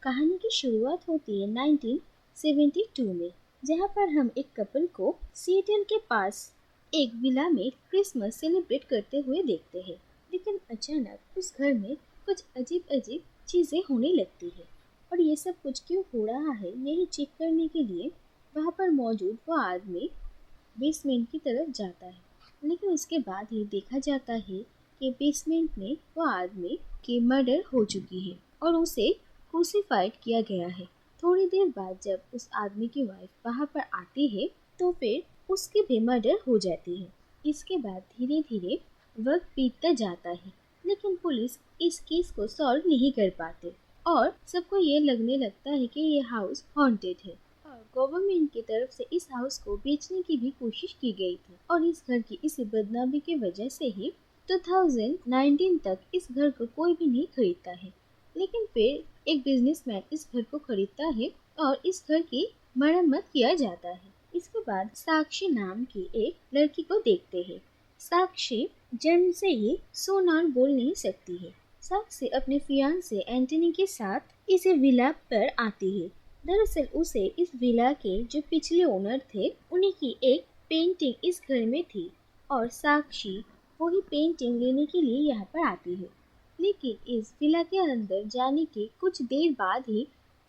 कहानी की शुरुआत होती है 1972 में, जहाँ पर हम एक कपल को सिएटल के पास एक विला में क्रिसमस सेलिब्रेट करते हुए देखते हैं। लेकिन अचानक उस घर में कुछ अजीब अजीब चीजें होने लगती है और ये सब कुछ क्यों हो रहा है यही चेक करने के लिए वहाँ पर मौजूद वो आदमी बेसमेंट की तरफ जाता है। लेकिन उसके बाद ही देखा जाता है कि बेसमेंट में वो आदमी की मर्डर हो चुकी है और उसे क्रूसिफाइड किया गया है। थोड़ी देर बाद जब उस आदमी की वाइफ वहाँ पर आती है तो फिर उसकी भी मर्डर हो जाती है। इसके बाद धीरे धीरे वक्त बीतता जाता है, लेकिन पुलिस इस केस को सॉल्व नहीं कर पाते और सबको ये लगने लगता है कि ये हाउस हॉन्टेड है और गवर्नमेंट की तरफ से इस हाउस को बेचने की भी कोशिश की गई थी और इस घर की इसी बदनामी की वजह से ही 2019 तक इस घर को कोई भी नहीं खरीदता है। लेकिन फिर एक बिजनेसमैन इस घर को खरीदता है और इस घर की मरम्मत किया जाता है। इसके बाद साक्षी नाम की एक लड़की को देखते हैं। साक्षी जन्म से ही सुन और बोल नहीं सकती है। साक्षी अपने फियांसे एंटनी के साथ इस विला पर आती है। दरअसल उसे इस विला के जो पिछले ओनर थे उन्हीं की एक पेंटिंग इस घर में थी और साक्षी वही पेंटिंग लेने के लिए यहाँ पर आती है। लेकिन इस विला के अंदर जाने के कुछ देर बाद ही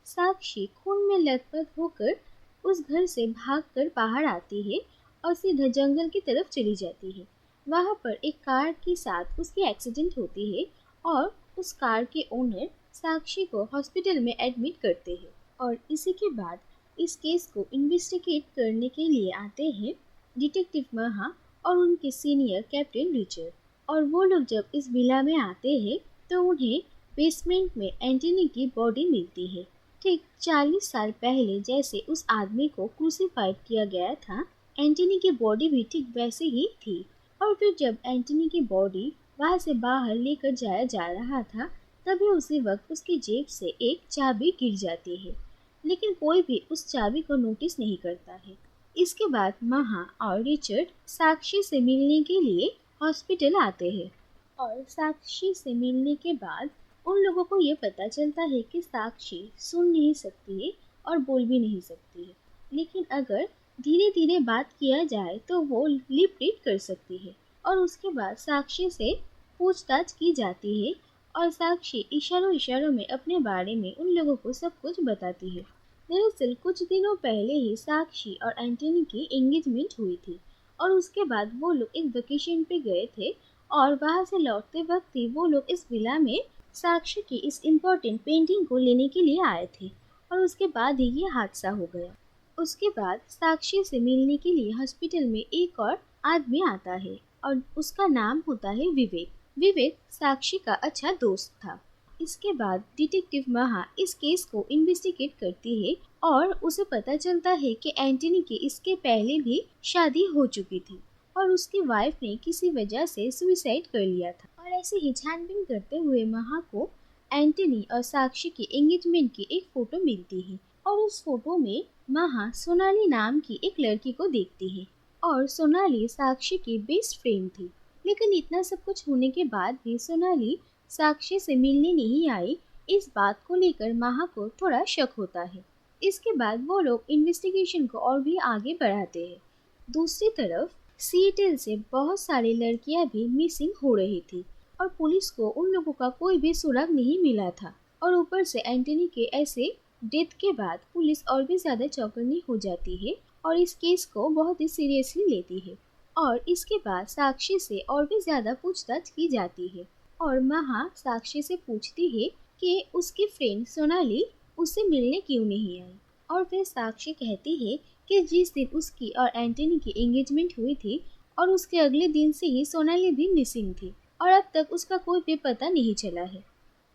साक्षी खून में लथपथ होकर उस घर से भागकर बाहर आती है और सीधा जंगल की तरफ चली जाती है। वहाँ पर एक कार के साथ उसकी एक्सीडेंट होती है और उस कार के ओनर साक्षी को हॉस्पिटल में एडमिट करते हैं और इसी के बाद इस केस को इन्वेस्टिगेट करने के लिए आते हैं डिटेक्टिव महा और उनके सीनियर कैप्टन रिचर्ड। और वो लोग जब इस विला में आते हैं तो उन्हें बेसमेंट में एंटनी की बॉडी मिलती है। ठीक 40 साल पहले जैसे उस आदमी को क्रूसिफाइड किया गया था, एंटनी की बॉडी भी ठीक वैसे ही थी। और फिर जब एंटनी की बॉडी वहाँ से बाहर लेकर जाया जा रहा था तभी उसी वक्त उसकी जेब से एक चाबी गिर जाती है, लेकिन कोई भी उस चाबी को नोटिस नहीं करता है। इसके बाद महा और रिचर्ड साक्षी से मिलने के लिए हॉस्पिटल आते हैं और साक्षी से मिलने के बाद उन लोगों को ये पता चलता है कि साक्षी सुन नहीं सकती है और बोल भी नहीं सकती है, लेकिन अगर धीरे धीरे बात किया जाए तो वो लिप रीड कर सकती है। और उसके बाद साक्षी से पूछताछ की जाती है और साक्षी इशारों इशारों में अपने बारे में उन लोगों को सब कुछ बताती है। दरअसल कुछ दिनों पहले ही साक्षी और एंटनी की एंगेजमेंट हुई थी और उसके बाद वो लोग एक वेकेशन पे गए थे और वहां से लौटते वक्त ही वो लोग इस विला में साक्षी की इस इम्पोर्टेंट पेंटिंग को लेने के लिए आए थे और उसके बाद ही ये हादसा हो गया। उसके बाद साक्षी से मिलने के लिए हॉस्पिटल में एक और आदमी आता है और उसका नाम होता है विवेक। विवेक साक्षी का अच्छा दोस्त था। इसके बाद डिटेक्टिव महा इस केस को इन्वेस्टिगेट करती है और उसे पता चलता है कि एंटनी की इसके पहले भी शादी हो चुकी थी और उसकी वाइफ ने किसी वजह से सुसाइड कर लिया था। और ऐसे ही छानबीन करते हुए महा को एंटनी और साक्षी की एंगेजमेंट की एक फोटो मिलती है और उस फोटो में महा सोनाली नाम की एक लड़की को देखती है और सोनाली साक्षी की बेस्ट फ्रेंड थी। लेकिन इतना सब कुछ होने के बाद भी सोनाली साक्षी से मिलने नहीं आई, इस बात को लेकर महा को थोड़ा शक होता है। इसके बाद वो लोग इन्वेस्टिगेशन को और भी आगे बढ़ाते हैं। दूसरी तरफ सिएटल से बहुत सारी लड़कियां भी मिसिंग हो रही थी और पुलिस को उन लोगों का कोई भी सुराग नहीं मिला था और ऊपर से एंटनी के ऐसे डेथ के बाद पुलिस और भी ज्यादा चौकन्नी हो जाती है और इस केस को बहुत ही सीरियसली लेती है और इसके बाद साक्षी से और भी ज्यादा पूछताछ की जाती है और महा साक्षी से पूछती है कि उसकी फ्रेंड सोनाली उससे मिलने क्यों नहीं आई। और फिर साक्षी कहती है कि जिस दिन उसकी और एंटनी की एंगेजमेंट हुई थी और उसके अगले दिन से ही सोनाली भी मिसिंग थी और अब तक उसका कोई भी पता नहीं चला है।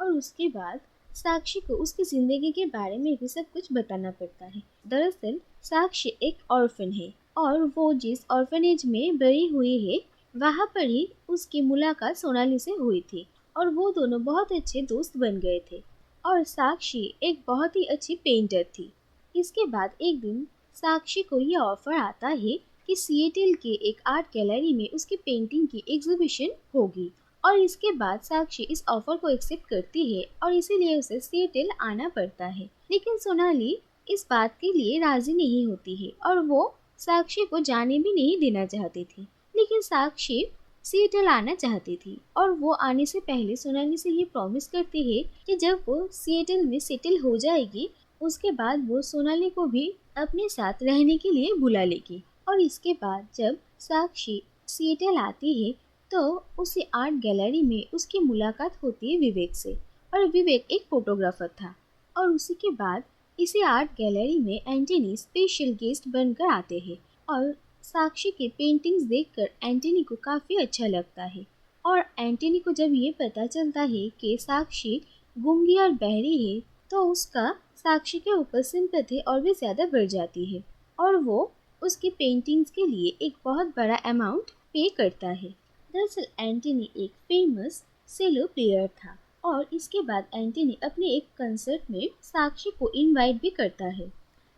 और उसके बाद साक्षी को उसकी जिंदगी के बारे में भी सब कुछ बताना पड़ता है। दरअसल साक्षी एक ऑर्फन है और वो जिस ऑर्फनेज में बड़ी हुई है वहाँ पर ही उसकी मुलाकात सोनाली से हुई थी और वो दोनों बहुत अच्छे दोस्त बन गए थे और साक्षी एक बहुत ही अच्छी पेंटर थी। इसके बाद एक दिन साक्षी को यह ऑफर आता है कि सिएटल के एक आर्ट गैलरी में उसकी पेंटिंग की एग्जीबिशन होगी और इसके बाद साक्षी इस ऑफर को एक्सेप्ट करती है और इसीलिए उसे सिएटल आना पड़ता है। लेकिन सोनाली इस बात के लिए राजी नहीं होती है और वो साक्षी को जाने भी नहीं देना चाहती थी। लेकिन साक्षी सिएटल आना चाहती थी और वो आने से पहले सोनाली से ये प्रॉमिस करती है कि जब वो सिएटल में सेटल हो जाएगी उसके बाद वो सोनाली को भी अपने साथ रहने के लिए बुला लेगी। और इसके बाद जब साक्षी सिएटल आती है तो उसे आर्ट गैलरी में उसकी मुलाकात होती है विवेक से, और विवेक एक फोटोग्राफर था। और उसी के बाद इसी आर्ट गैलरी में एंटनी स्पेशल गेस्ट बनकर आते हैं और साक्षी के पेंटिंग्स देखकर एंटनी को काफ़ी अच्छा लगता है। और एंटनी को जब ये पता चलता है कि साक्षी गूंगी और बहरी है तो उसका साक्षी के ऊपर सिंपैथी और भी ज़्यादा बढ़ जाती है और वो उसकी पेंटिंग्स के लिए एक बहुत बड़ा अमाउंट पे करता है। दरअसल एंटनी एक फेमस सेलो प्लेयर था और इसके बाद एंटनी अपने एक कंसर्ट में साक्षी को इनवाइट भी करता है।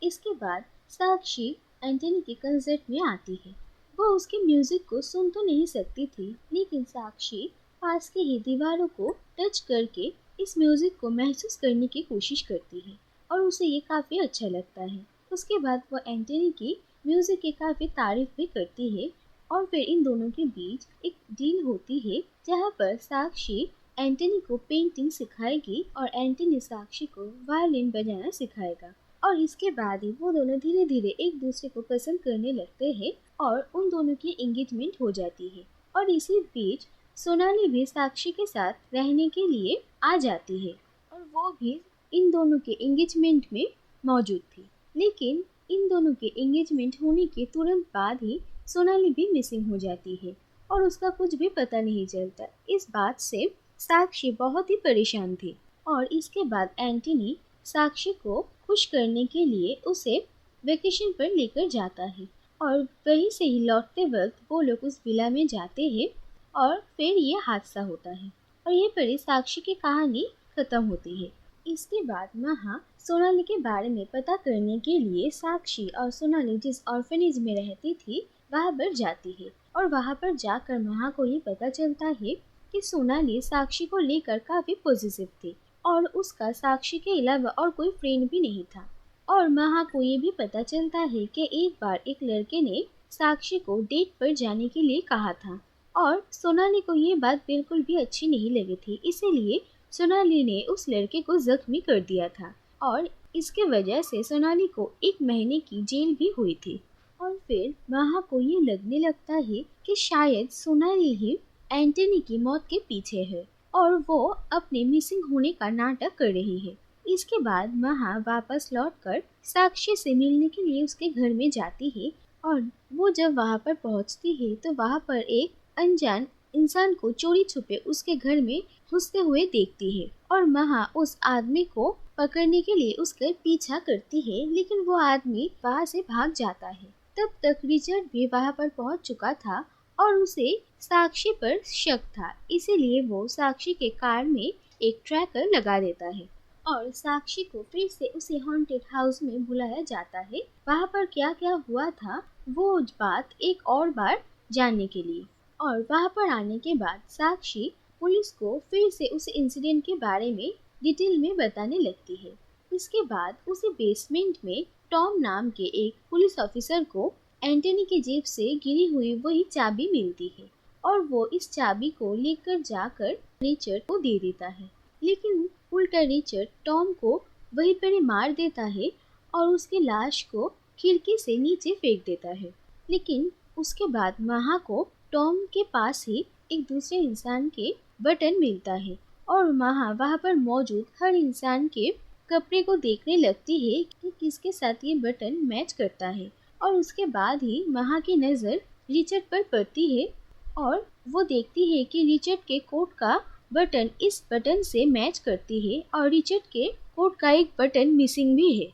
इसके बाद साक्षी एंटनी के कंसर्ट में आती है। वो उसके म्यूजिक को सुन तो नहीं सकती थी, लेकिन साक्षी पास के ही दीवारों को टच करके इस म्यूजिक को महसूस करने की कोशिश करती है और उसे ये काफ़ी अच्छा लगता है। उसके बाद वो एंटनी की म्यूजिक की काफ़ी तारीफ भी करती है और फिर इन दोनों के बीच एक डील होती है जहाँ पर साक्षी एंटनी को पेंटिंग सिखाएगी और एंटनी साक्षी को वायलिन बजाना सिखाएगा। और इसके बाद ही वो दोनों धीरे धीरे एक दूसरे को पसंद करने लगते हैं और उन दोनों की एंगेजमेंट हो जाती है। और इसी बीच सोनाली भी साक्षी के साथ रहने के लिए आ जाती है और वो भी इन दोनों के एंगेजमेंट में मौजूद थी। लेकिन इन दोनों के एंगेजमेंट होने के तुरंत बाद ही सोनाली भी मिसिंग हो जाती है और उसका कुछ भी पता नहीं चलता। इस बात से साक्षी बहुत ही परेशान थी और इसके बाद एंटनी साक्षी को खुश करने के लिए उसे वेकेशन पर लेकर जाता है और वहीं से ही लौटते वक्त वो लोग उस विला में जाते हैं और फिर ये हादसा होता है और ये पर साक्षी की कहानी खत्म होती है। इसके बाद महा सोनाली के बारे में पता करने के लिए साक्षी और सोनाली जिस ऑर्फेनेज में रहती थी वहाँ पर जाती है और वहाँ पर जाकर महा को ये पता चलता है कि सोनाली साक्षी को लेकर काफ़ी पॉजिटिव थी और उसका साक्षी के अलावा और कोई फ्रेंड भी नहीं था। और महा को ये भी पता चलता है कि एक बार एक लड़के ने साक्षी को डेट पर जाने के लिए कहा था और सोनाली को ये बात बिल्कुल भी अच्छी नहीं लगी थी, इसीलिए सोनाली ने उस लड़के को जख्मी कर दिया था और इसके वजह से सोनाली को 1 महीने की जेल भी हुई थी। और फिर महा को ये लगने लगता है कि शायद सोनाली ही एंटनी की मौत के पीछे है और वो अपने मिसिंग होने का नाटक कर रही है। इसके बाद महा वापस लौटकर साक्षी से मिलने के लिए उसके घर में जाती है और वो जब वहाँ पर पहुँचती है तो वहाँ पर एक अनजान इंसान को चोरी छुपे उसके घर में घुसते हुए देखती है और महा उस आदमी को पकड़ने के लिए उसका पीछा करती है, लेकिन वो आदमी वहाँ से भाग जाता है। तब तक रिचर्ड भी वहाँ पर पहुँच चुका था और उसे साक्षी पर शक था, इसीलिए वो साक्षी के कार में एक ट्रैकर लगा देता है और साक्षी को फिर से उसी हॉन्टेड हाउस में बुलाया जाता है वहाँ पर क्या क्या हुआ था वो बात एक और बार जानने के लिए। और वहाँ पर आने के बाद साक्षी पुलिस को फिर से उस इंसिडेंट के बारे में डिटेल में बताने लगती है। इसके बाद उसी बेसमेंट में टॉम नाम के एक पुलिस ऑफिसर को एंटनी के जेब से गिरी हुई वही चाबी मिलती है और वो इस चाबी को लेकर जाकर रिचर्ड को दे देता है, लेकिन उल्टा रिचर्ड टॉम को वहीं पर ही मार देता है और उसकी लाश को खिड़की से नीचे फेंक देता है। लेकिन उसके बाद महा को टॉम के पास ही एक दूसरे इंसान के बटन मिलता है और महा वहाँ पर मौजूद हर इंसान के कपड़े को देखने लगती है कि किसके साथ ये बटन मैच करता है और उसके बाद ही महा की नज़र रिचर्ड पर पड़ती है और वो देखती है कि रिचर्ड के कोट का बटन इस बटन से मैच करती है और रिचर्ड के कोट का एक बटन मिसिंग भी है।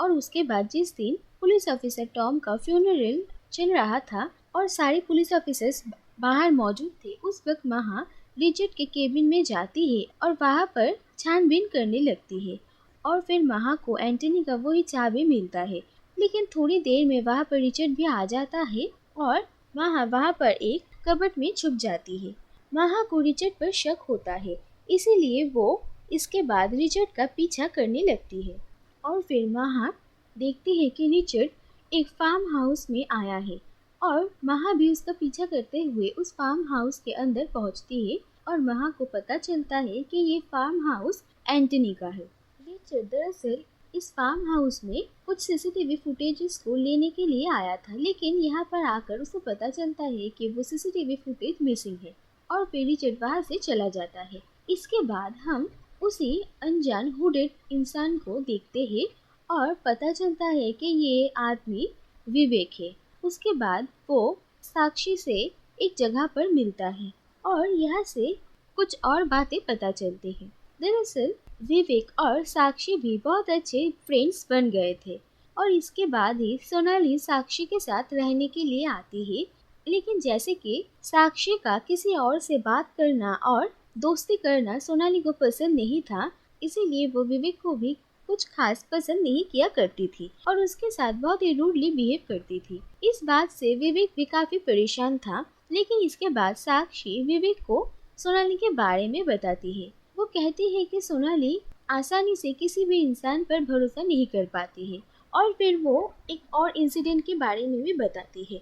और उसके बाद जिस दिन पुलिस ऑफिसर टॉम का फ्यूनरल चल रहा था और सारे पुलिस ऑफिसर्स बाहर मौजूद थे, उस वक्त महा रिचर्ड के केबिन में जाती है और वहाँ पर छानबीन करने लगती है और फिर महा को एंटनी का वही चाबी मिलता है। लेकिन थोड़ी देर में वहाँ पर रिचर्ड भी आ जाता है और महा वहाँ पर एक कबर्ड में छुप जाती है महा को रिचर्ड पर शक होता है, इसीलिए वो इसके बाद रिचर्ड का पीछा करने लगती है। और फिर महा देखती है कि रिचर्ड एक फार्म हाउस में आया है और महा भी उसका पीछा करते हुए उस फार्म हाउस के अंदर पहुंचती है और महा को पता चलता है कि ये फार्म हाउस एंटनी का है। रिचर्ड दरअसल इस फार्म हाउस में कुछ सीसीटीवी फुटेजेस को लेने के लिए आया था, लेकिन यहाँ पर आकर उसे पता चलता है कि वो सीसीटीवी फुटेज मिसिंग है और फिर रिचर्ड वहाँ से चला जाता है। इसके बाद हम उसी अनजान हुडेड इंसान को देखते हैं और पता चलता है कि ये आदमी विवेक है। उसके बाद वो साक्षी से एक जगह पर मिलता है और यहाँ से कुछ और बातें पता चलती हैं। दरअसल विवेक और साक्षी भी बहुत अच्छे फ्रेंड्स बन गए थे और इसके बाद ही सोनाली साक्षी के साथ रहने के लिए आती है। लेकिन जैसे कि साक्षी का किसी और से बात करना और दोस्ती करना सोनाली को पसंद नहीं था, इसीलिए वो विवेक को भी कुछ खास पसंद नहीं किया करती थी और उसके साथ बहुत ही रूडली बिहेव करती थी। इस बात से विवेक भी काफी परेशान था, लेकिन इसके बाद साक्षी विवेक को सोनाली के बारे में बताती है। वो कहती है कि सोनाली आसानी से किसी भी इंसान पर भरोसा नहीं कर पाती है और फिर वो एक और इंसिडेंट के बारे में भी बताती है।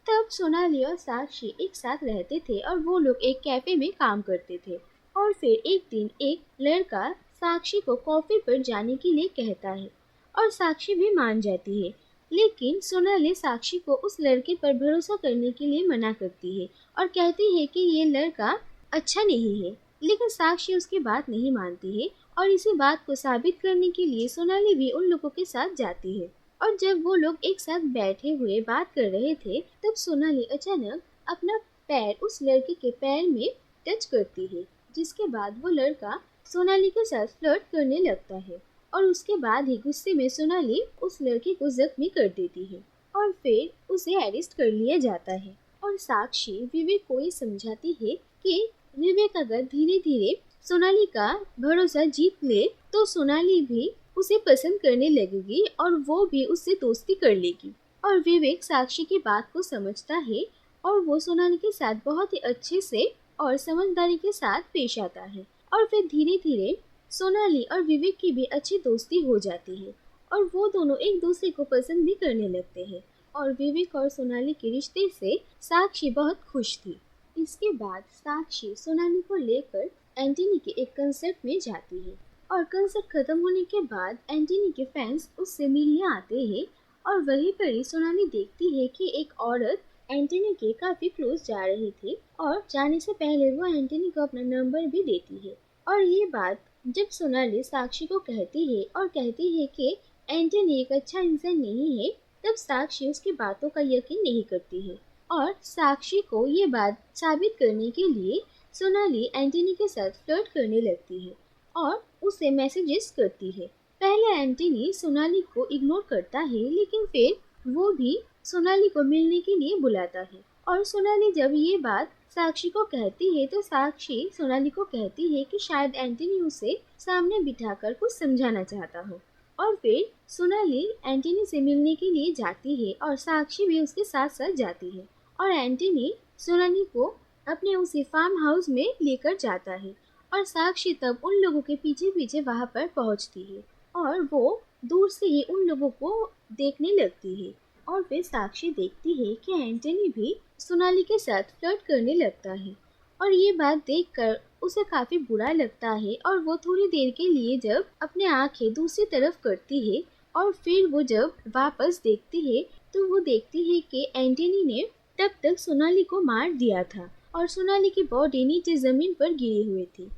तब सोनाली और साक्षी एक साथ रहते थे और वो लोग एक कैफे में काम करते थे और फिर एक दिन एक लड़का साक्षी को कॉफी पर जाने के लिए कहता है और साक्षी भी मान जाती है। लेकिन सोनाली साक्षी को उस लड़के पर भरोसा करने के लिए मना करती है और कहती है कि ये लड़का अच्छा नहीं है, लेकिन साक्षी उसकी बात नहीं मानती है और इसी बात को साबित करने के लिए सोनाली भी उन लोगों के साथ जाती है। और जब वो लोग एक साथ बैठे हुए बात कर रहे थे, तब सोनाली अचानक अपना पैर उस लड़के के पैर में टच करती है, जिसके बाद वो लड़का सोनाली के साथ फ्लर्ट करने लगता है और उसके बाद ही गुस्से में सोनाली उस लड़के को जख्मी कर देती है और फिर उसे अरेस्ट कर लिया जाता है। और साक्षी विवेक को ये समझाती है कि विवेक अगर धीरे धीरे सोनाली का भरोसा जीत ले तो सोनाली भी उसे पसंद करने लगेगी और वो भी उससे दोस्ती कर लेगी। और विवेक साक्षी की बात को समझता है और वो सोनाली के साथ बहुत ही अच्छे से और समझदारी के साथ पेश आता है और फिर धीरे धीरे सोनाली और विवेक की भी अच्छी दोस्ती हो जाती है और वो दोनों एक दूसरे को पसंद भी करने लगते हैं और विवेक और सोनाली के रिश्ते से साक्षी बहुत खुश थी। इसके बाद साक्षी सोनाली को लेकर एंटनी के एक कंसर्ट में जाती है और कंसर्ट खत्म होने के बाद एंटनी के फैंस उससे मिलने आते हैं और वहीं पर ही सोनाली देखती है कि एक औरत एंटनी के काफी क्लोज जा रही थी और जाने से पहले वो एंटनी को अपना नंबर भी देती है। और ये बात जब सोनाली साक्षी को कहती है और कहती है कि एंटनी एक अच्छा इंसान नहीं है, तब साक्षी उसकी बातों का यकीन नहीं करती है और साक्षी को ये बात साबित करने के लिए सोनाली एंटनी के साथ फ्लर्ट करने लगती है और उसे मैसेजेस करती है। पहले एंटनी सोनाली को इग्नोर करता है, लेकिन फिर वो भी सोनाली को मिलने के लिए बुलाता है और सोनाली जब ये बात साक्षी को कहती है तो साक्षी सोनाली को कहती है कि शायद एंटनी उसे सामने बिठाकर कुछ समझाना चाहता हो और फिर सोनाली एंटनी से मिलने के लिए जाती है और साक्षी भी उसके साथ साथ जाती है और एंटनी सोनाली को अपने उसी फार्म हाउस में लेकर जाता है और साक्षी तब उन लोगों के पीछे पीछे वहां पर पहुंचती है और वो दूर से ही उन लोगों को देखने लगती है और फिर साक्षी देखती है कि एंटनी भी सोनाली के साथ फ्लर्ट करने लगता है और ये बात देखकर उसे काफी बुरा लगता है और वो थोड़ी देर के लिए जब अपने आंखें दूसरी तरफ करती है और फिर वो जब वापस देखती है तो वो देखती है कि एंटनी ने तब तक सोनाली को मार दिया था और सोनाली की बॉडी नीचे जमीन पर गिरी हुई थी।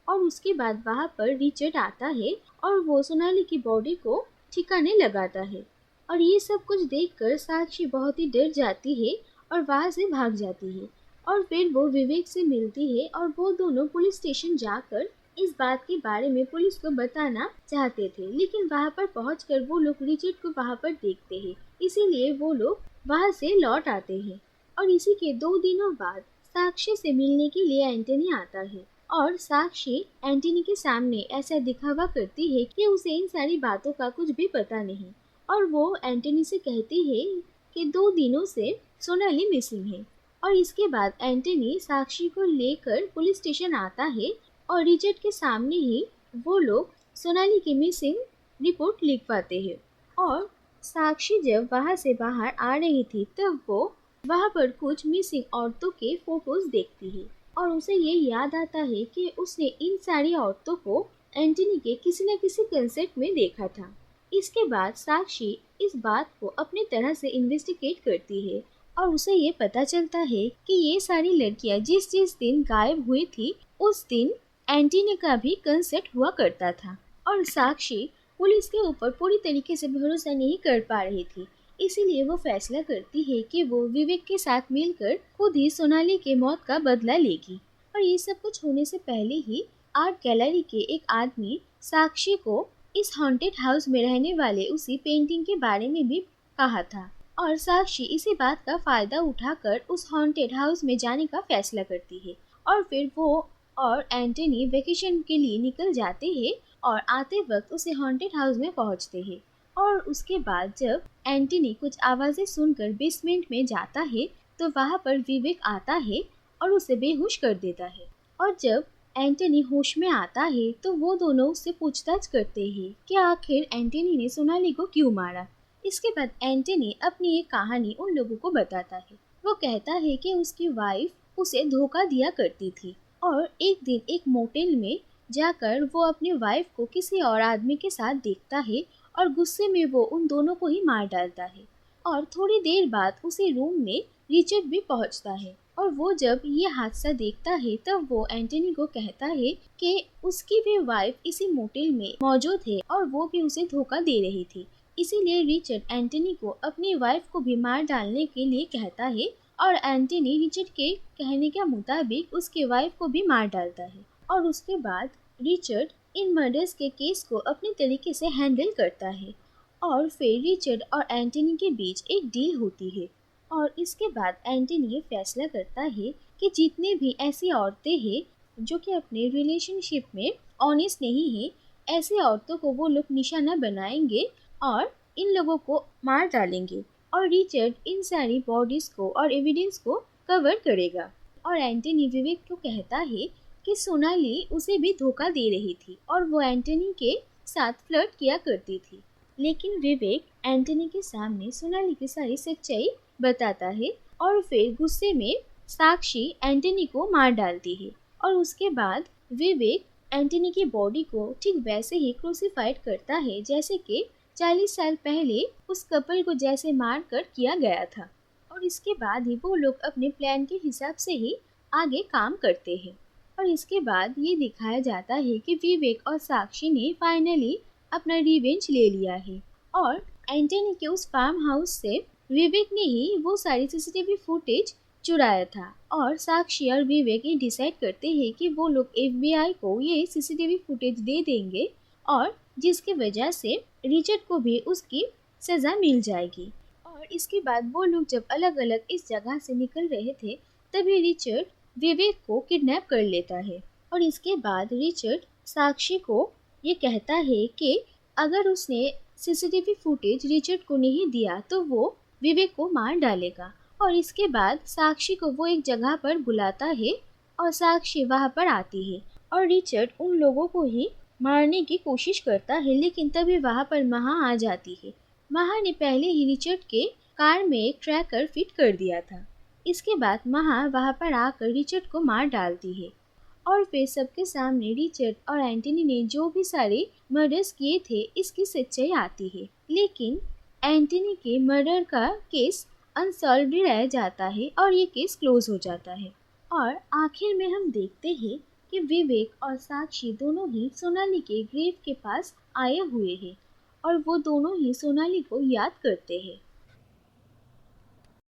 और उसके बाद वहाँ पर रिचर्ड आता है और वो सोनाली की बॉडी को ठिकाने लगाता है और ये सब कुछ देखकर साक्षी बहुत ही डर जाती है और वहाँ से भाग जाती है और फिर वो विवेक से मिलती है और वो दोनों पुलिस स्टेशन जाकर इस बात के बारे में पुलिस को बताना चाहते थे, लेकिन वहाँ पर पहुंचकर वो लोग रिचर्ड को वहाँ पर देखते हैं, इसीलिए वो लोग वहाँ से लौट आते हैं। और इसी के 2 दिनों बाद साक्षी से मिलने के लिए एंटनी आता है और साक्षी एंटनी के सामने ऐसा दिखावा करती है कि उसे इन सारी बातों का कुछ भी पता नहीं और वो एंटनी से कहती है कि 2 दिनों से सोनाली मिसिंग है और इसके बाद एंटनी साक्षी को लेकर पुलिस स्टेशन आता है और रिचर्ड के सामने ही वो लोग सोनाली की मिसिंग रिपोर्ट लिखवाते हैं। और साक्षी जब वहाँ से बाहर आ रही थी तब वो वहाँ पर कुछ मिसिंग औरतों के फोटोज देखती है और उसे ये याद आता है कि उसने इन सारी औरतों को एंटनी के किसी न किसी कंसर्ट में देखा था। इसके बाद साक्षी इस बात को अपनी तरह से इन्वेस्टिगेट करती है और उसे ये पता चलता है कि ये सारी लड़कियां जिस जिस दिन गायब हुई थी उस दिन एंटीने का भी कंसर्ट हुआ करता था। और साक्षी पुलिस के ऊपर पूरी तरीके से भरोसा नहीं कर पा रही थी, इसीलिए वो फैसला करती है कि वो विवेक के साथ मिलकर खुद ही सोनाली के मौत का बदला लेगी। और ये सब कुछ होने से पहले ही आर्ट गैलरी के एक आदमी साक्षी को इस हॉन्टेड हाउस में रहने वाले उसी पेंटिंग के बारे में भी कहा था और साक्षी इसी बात का फायदा उठाकर उस हॉन्टेड हाउस में जाने का फैसला करती है। और फिर वो और एंटनी वेकेशन के लिए निकल जाते हैं और आते वक्त उसे हॉन्टेड हाउस में पहुंचते हैं। और उसके बाद जब एंटनी कुछ आवाज़ें सुनकर बेसमेंट में जाता है तो वहाँ पर विवेक आता है और उसे बेहोश कर देता है। और जब एंटनी होश में आता है तो वो दोनों उससे पूछताछ करते हैं कि आखिर एंटनी ने सोनाली को क्यों मारा। इसके बाद एंटनी अपनी एक कहानी उन लोगों को बताता है। वो कहता है कि उसकी वाइफ उसे धोखा दिया करती थी और एक दिन एक मोटेल में जाकर वो अपनी वाइफ को किसी और आदमी के साथ देखता है और गुस्से में वो उन दोनों को ही मार डालता है। और थोड़ी देर बाद उसी रूम में रिचर्ड भी पहुंचता है और वो जब ये हादसा देखता है तब वो एंटनी को कहता है कि उसकी भी वाइफ इसी मोटेल में मौजूद है और वो भी उसे धोखा दे रही थी। इसीलिए रिचर्ड एंटनी को अपनी वाइफ को भी मार डालने के लिए कहता है और एंटनी रिचर्ड के कहने के मुताबिक उसकी वाइफ को भी मार डालता है। और उसके बाद रिचर्ड इन मर्डर्स के केस को अपने तरीके से हैंडल करता है और फिर रिचर्ड और एंटनी के बीच एक डील होती है। और इसके बाद एंटनी ये फैसला करता है कि जितने भी ऐसी औरतें हैं जो कि अपने रिलेशनशिप में ऑनेस्ट नहीं है, ऐसी औरतों को वो लोग निशाना बनाएंगे और इन लोगों को मार डालेंगे। और रिचर्ड इन सारी बॉडीज को और एविडेंस को कवर करेगा। और एंटनी विवेक को कहता है कि सोनाली उसे भी धोखा दे रही थी और वो एंटनी के साथ फ्लर्ट किया करती थी। लेकिन विवेक एंटनी के सामने सोनाली की सारी सच्चाई बताता है और फिर गुस्से में साक्षी एंटनी को मार डालती है। और उसके बाद विवेक एंटनी की बॉडी को ठीक वैसे ही क्रूसिफाइड करता है जैसे कि 40 साल पहले उस कपल को जैसे मार कर किया गया था। और इसके बाद ही वो लोग अपने प्लान के हिसाब से ही आगे काम करते हैं। और इसके बाद ये दिखाया जाता है कि विवेक और साक्षी ने फाइनली अपना रिवेंज ले लिया है और एंटनी के उस फार्म हाउस से विवेक ने ही वो सारी सीसीटीवी फुटेज चुराया था। और साक्षी और विवेक ये डिसाइड करते हैं कि वो लोग एफबीआई को ये सीसीटीवी फुटेज दे देंगे और जिसकी वजह से रिचर्ड को भी उसकी सज़ा मिल जाएगी। और इसके बाद वो लोग जब अलग अलग इस जगह से निकल रहे थे तभी रिचर्ड विवेक को किडनैप कर लेता है। और इसके बाद रिचर्ड साक्षी को ये कहता है कि अगर उसने सीसीटीवी फुटेज रिचर्ड को नहीं दिया तो वो विवेक को मार डालेगा। और इसके बाद साक्षी को वो एक जगह पर बुलाता है और साक्षी वहाँ पर आती है और रिचर्ड उन लोगों को ही मारने की कोशिश करता है, लेकिन तभी वहाँ पर महा आ जाती है। महा ने पहले ही रिचर्ड के कार में एक ट्रैकर फिट कर दिया था। इसके बाद महा वहाँ पर आकर रिचर्ड को मार डालती है और फिर सबके सामने रिचर्ड और एंटनी ने जो भी सारे मर्डर्स किए थे इसकी सच्चाई आती है। लेकिन एंटनी के मर्डर का केस अनसॉल्व रह जाता है और ये केस क्लोज हो जाता है। और आखिर में हम देखते हैं कि विवेक और साक्षी दोनों ही सोनाली के ग्रेव के पास आए हुए हैं और वो दोनों ही सोनाली को याद करते हैं।